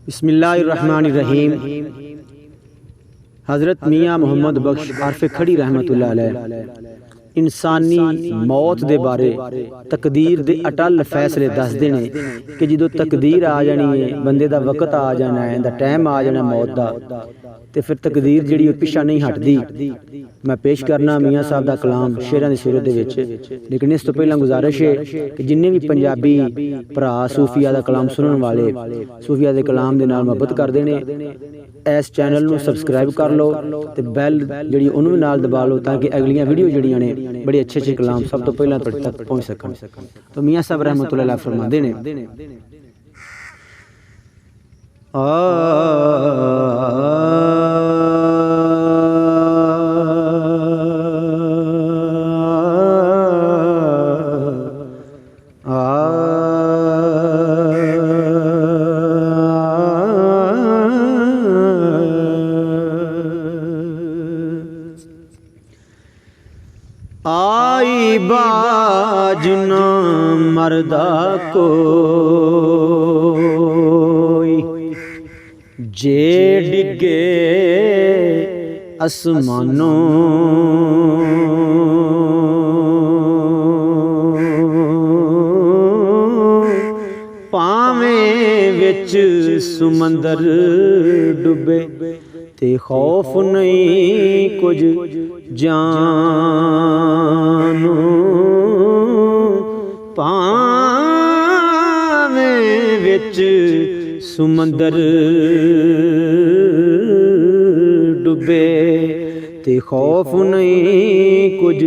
बिस्मिल्लाहिर्रहमानिर्रहीम। हज़रत मियाँ मोहम्मद बख्श आरफ़ खड़ी रहमतुल्लाह अलैह इंसानी मौत दे बारे तकदीर दे अटल फैसले दसदे ने कि जो तकदीर आ जानी है, बंदे दा वक्त आ जाना है, टाइम आ जाना मौत दा, तो फिर तकदीर जिहड़ी पिछा नहीं हटदी। मैं पेश करना मियाँ साहब दा कलाम शेरां दी सूरत दे विच, लेकिन इस तो पहला गुजारिश है कि जिन्ने भी पंजाबी भरा सूफिया दा कलाम सुनने वाले सूफिया दे कलाम दे नाल मुहब्बत करदे ने, इस चैनल नूं सबसक्राइब कर लो ते बैल जिहड़ी उहनूं नाल दबा लो ताकि अगलियां वीडियो जिहड़ियां ने बड़े अच्छे अच्छे कलाम सब तो पहला तुहाडे तक पहुँच सकन। तो मियाँ साहब रहमतुल्लाह अलैह फरमाते ने आई बाज न मरदा कोई, जे डिगे आसमानों पावें विच समंदर डुबे, ते खौफ नहीं कुछ जानो, पावें विच समंदर डुबे, ते खौफ नहीं कुछ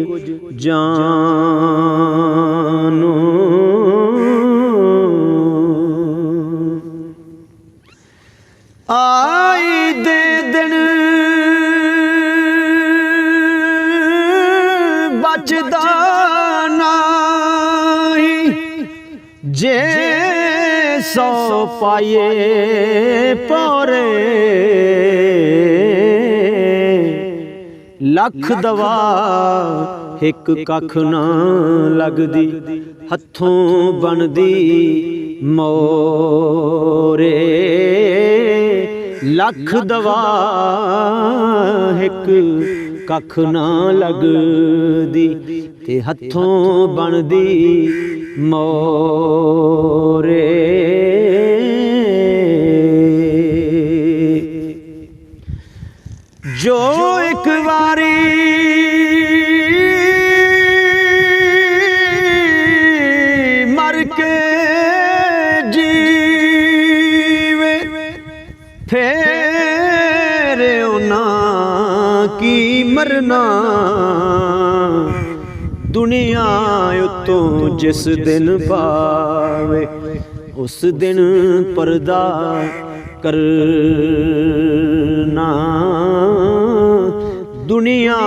जानो। आई दे दिन बचदा नहीं, जे सौ पाए पौरे, लख दवा एक कख ना लगदी, हथों बनदी मोरे, लख दवा एक कख ना लगदी, ते हथों बनदी मोरे। जो एक बारी मर के जीवे, फेर उना की मरना, दुनिया उतों जिस दिन पावे, उस दिन पर्दा करना, दुनिया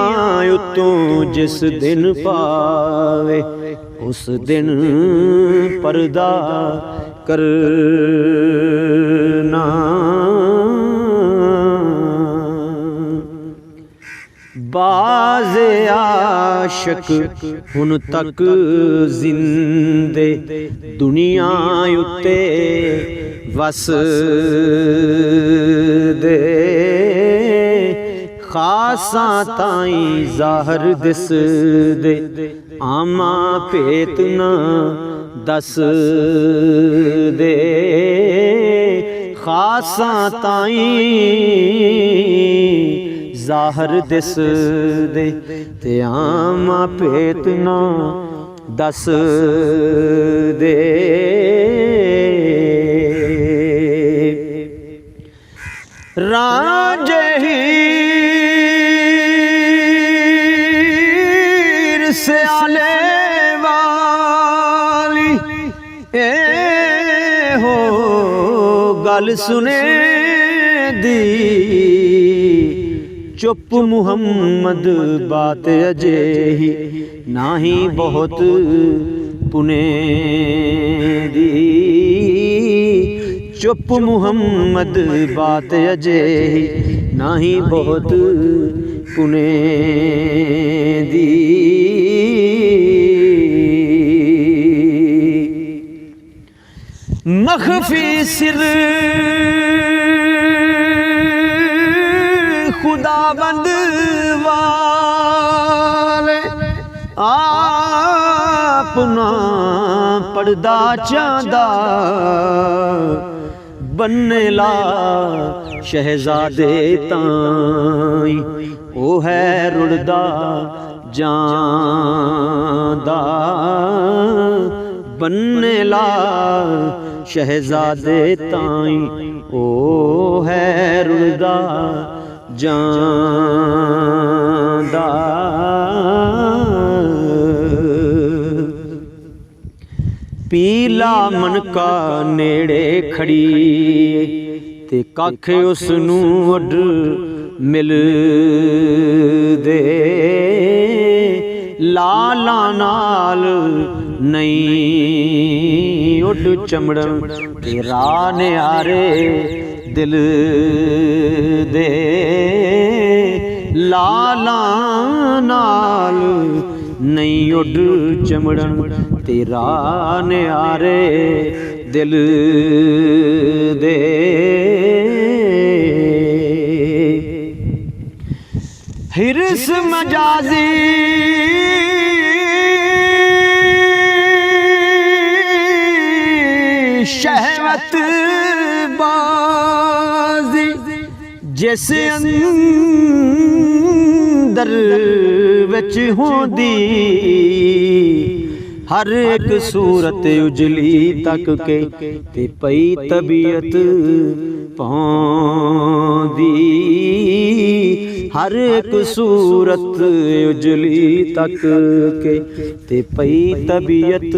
उतों जिस दिन पावे, उस दिन पर्दा करना। बाज़े आशिक हुन तक जिंदे, दुनिया उत्ते वस दे, खासा ताई ज़ाहर दिस दे, आमा भेत न दस दे, खासा ताई ज़ाहर दिस दे, ते आमा भेत न दस दे। रांझे हीर स्याले वाली, ए हो गल सुने दी, चुप मुहम्मद बात अजेही, नाही बहुत पुने दी, चुप मुहम्मद बात अजेही, नाही बहुत पुने दी। मखफी सिर पढ़दा चांदा बनने ला शहजादे ताई ओ है रुड़दा जांदा बनने ला शहजादे ताई ओ है रुड़दा जांदा। पीला मनका नेड़े खड़ी ते कख उस नूं उड मिल दे लाला नाल नहीं उड चमड़न तेरा न्यारे दिल दे लाला नाल नहीं उड चमड़न तेरा न्यारे दिल दे। हिरस मजाजी शहवत बाजी जिस अंदर विच होंदी हर एक सूरत उजली तक के ते पई तबीयत पौंदी हर एक सूरत उजली तक के ते पई तबीयत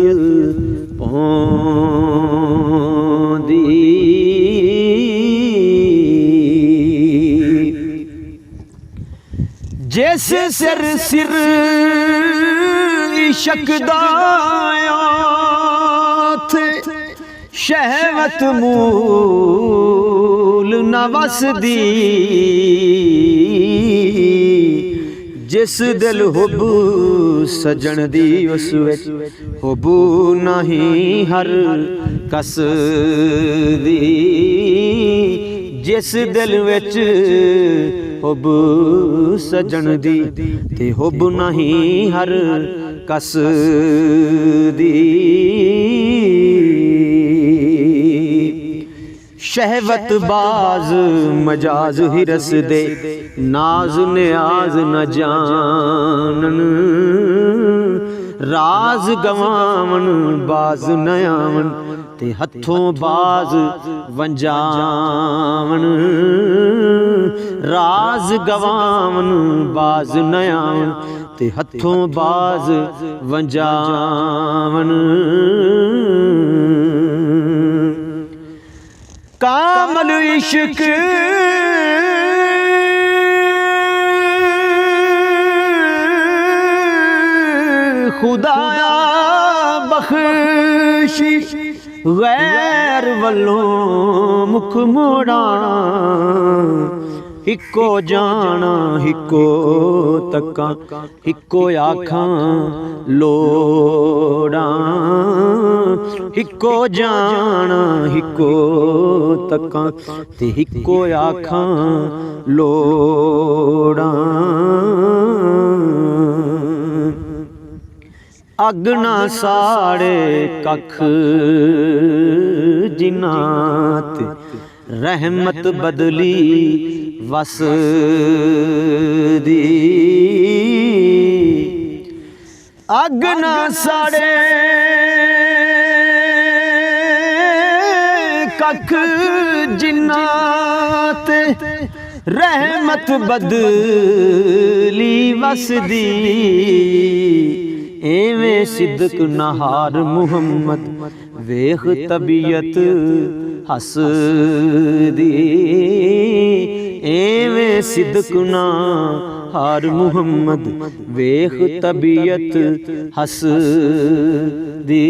पौंदी। जिस सिर सिर इश्क दा थे शहवत मूल न वसदी जिस दिल हुब सजन दी उस विच हुब नहीं हर कस दी जिस दिल विच हुब सजन दी ते हुब नहीं हर कस दी। शहवत बाज मजाज हिरस दे नाज न्याज न जानन राज गवावन बाज नयावन ते हथों बाज वंजावन राज गवावन बाज नयावन ते हथों बाज वंजावन। कामल इश्क खुदाया बख्शिश गैर वल्लों मुख मोड़ाना हिको जाना हिको तक्का हिको आखां लोड़ा हिको जाना हिको तक्का ते हिको आखां लोड़ा। अगना साड़े कख जिन्नात रहमत बदली वस दी अगना साड़े कख जिन्नात रहमत बदली वस दी एवें सिद्दक नहार मुहम्मद वेख तबीयत हस दी एवें सिद्दक नहार मुहम्मद वेख तबीयत हस दी।